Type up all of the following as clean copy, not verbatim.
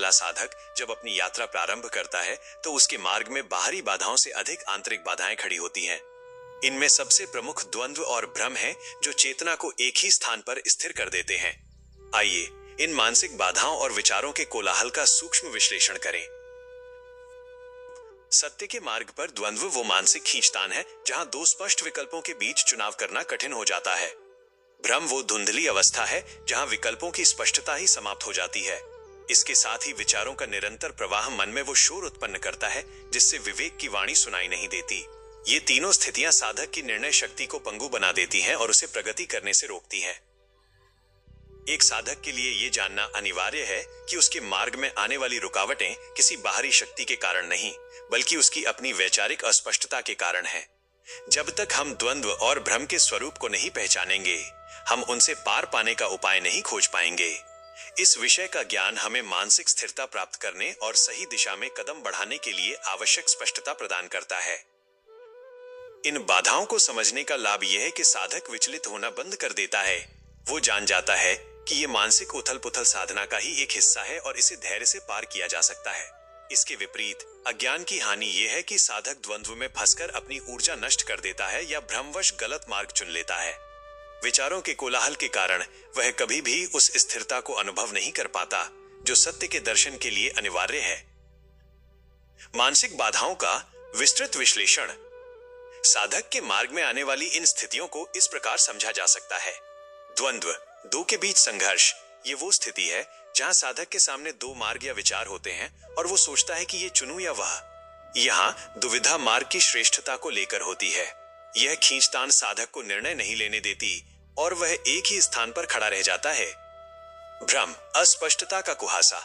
वाला साधक जब अपनी यात्रा प्रारंभ करता है तो उसके मार्ग में बाहरी बाधाओं से अधिक आंतरिक बाधाएं खड़ी होती हैं। इनमें सबसे प्रमुख द्वंद्व और भ्रम है जो चेतना को एक ही स्थान पर स्थिर कर देते हैं। आइए इन मानसिक बाधाओं और विचारों के कोलाहल का सूक्ष्म विश्लेषण करें। सत्य के मार्ग पर द्वंद्व वो मानसिक खींचतान है जहां दो स्पष्ट विकल्पों के बीच चुनाव करना कठिन हो जाता है। भ्रम वो धुंधली अवस्था है जहां विकल्पों की स्पष्टता ही समाप्त हो जाती है। इसके साथ ही विचारों का निरंतर प्रवाह मन में वो शोर उत्पन्न करता है जिससे विवेक की वाणी सुनाई नहीं देती। ये तीनों स्थितियां साधक की निर्णय शक्ति को पंगु बना देती हैं और उसे प्रगति करने से रोकती हैं। एक साधक के लिए यह जानना अनिवार्य है कि उसके मार्ग में आने वाली रुकावटें किसी बाहरी शक्ति के कारण नहीं, बल्कि उसकी अपनी वैचारिक अस्पष्टता के कारण है। जब तक हम द्वंद्व और भ्रम के स्वरूप को नहीं पहचानेंगे, हम उनसे पार पाने का उपाय नहीं खोज पाएंगे। इस विषय का ज्ञान हमें मानसिक स्थिरता प्राप्त करने और सही दिशा में कदम बढ़ाने के लिए आवश्यक स्पष्टता प्रदान करता है। इन बाधाओं को समझने का लाभ यह है कि साधक विचलित होना बंद कर देता है। वो जान जाता है कि ये मानसिक उथल पुथल साधना का ही एक हिस्सा है और इसे धैर्य से पार किया जा सकता है। इसके विपरीत अज्ञान की हानि यह है कि साधक द्वंद्व में फंसकर अपनी ऊर्जा नष्ट कर देता है या भ्रमवश गलत मार्ग चुन लेता है। विचारों के कोलाहल के कारण वह कभी भी उस स्थिरता को अनुभव नहीं कर पाता जो सत्य के दर्शन के लिए अनिवार्य है। मानसिक बाधाओं का विस्तृत विश्लेषण। साधक के मार्ग में आने वाली इन स्थितियों को इस प्रकार समझा जा सकता है। द्वंद्व, दो के बीच संघर्ष, ये वो स्थिति है जहां साधक के सामने दो मार्ग या विचार होते हैं और वो सोचता है कि ये चुनूं या वह। यहाँ दुविधा मार्ग की श्रेष्ठता को लेकर होती है। यह खींचतान साधक को निर्णय नहीं लेने देती और वह एक ही स्थान पर खड़ा रह जाता है। भ्रम, अस्पष्टता का कुहासा।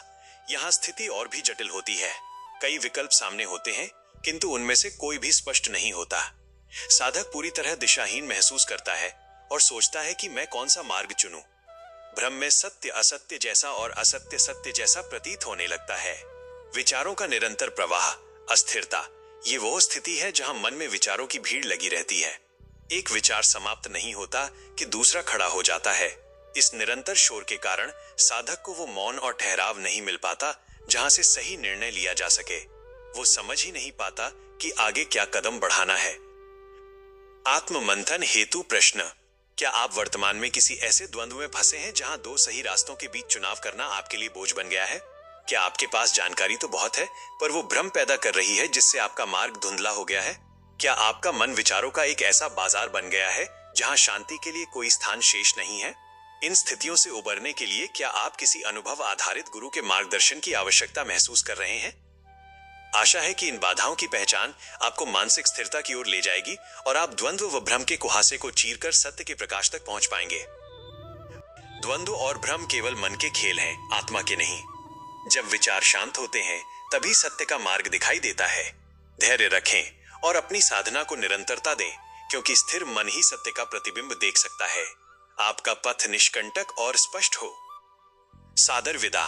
यहाँ स्थिति और भी जटिल होती है। कई विकल्प सामने होते हैं किंतु उनमें से कोई भी स्पष्ट नहीं होता। साधक पूरी तरह दिशाहीन महसूस करता है और सोचता है कि मैं कौन सा मार्ग चुनूं। भ्रम में सत्य असत्य जैसा और असत्य सत्य जैसा प्रतीत होने लगता है। विचारों का निरंतर प्रवाह, अस्थिरता, ये वो स्थिति है जहां मन में विचारों की भीड़ लगी रहती है। एक विचार समाप्त नहीं होता कि दूसरा खड़ा हो जाता है। इस निरंतर शोर के कारण साधक को वो मौन और ठहराव नहीं मिल पाता जहां से सही निर्णय लिया जा सके। वो समझ ही नहीं पाता कि आगे क्या कदम बढ़ाना है। आत्ममंथन हेतु प्रश्न। क्या आप वर्तमान में किसी ऐसे द्वंद्व में फंसे हैं जहां दो सही रास्तों के बीच चुनाव करना आपके लिए बोझ बन गया है? क्या आपके पास जानकारी तो बहुत है, पर वो भ्रम पैदा कर रही है जिससे आपका मार्ग धुंधला हो गया है? क्या आपका मन विचारों का एक ऐसा बाजार बन गया है जहां शांति के लिए कोई स्थान शेष नहीं है? इन स्थितियों से उबरने के लिए क्या आप किसी अनुभव आधारित गुरु के मार्गदर्शन की आवश्यकता महसूस कर रहे हैं? आशा है कि इन बाधाओं की पहचान आपको मानसिक स्थिरता की ओर ले जाएगी और आप द्वंद्व व भ्रम के कुहासे को चीरकर सत्य के प्रकाश तक पहुंच पाएंगे। द्वंद्व और भ्रम केवल मन के खेल हैं, आत्मा के नहीं। जब विचार शांत होते हैं तभी सत्य का मार्ग दिखाई देता है। धैर्य रखें और अपनी साधना को निरंतरता दें, क्योंकि स्थिर मन ही सत्य का प्रतिबिंब देख सकता है। आपका पथ निष्कंटक और स्पष्ट हो। सादर विदा।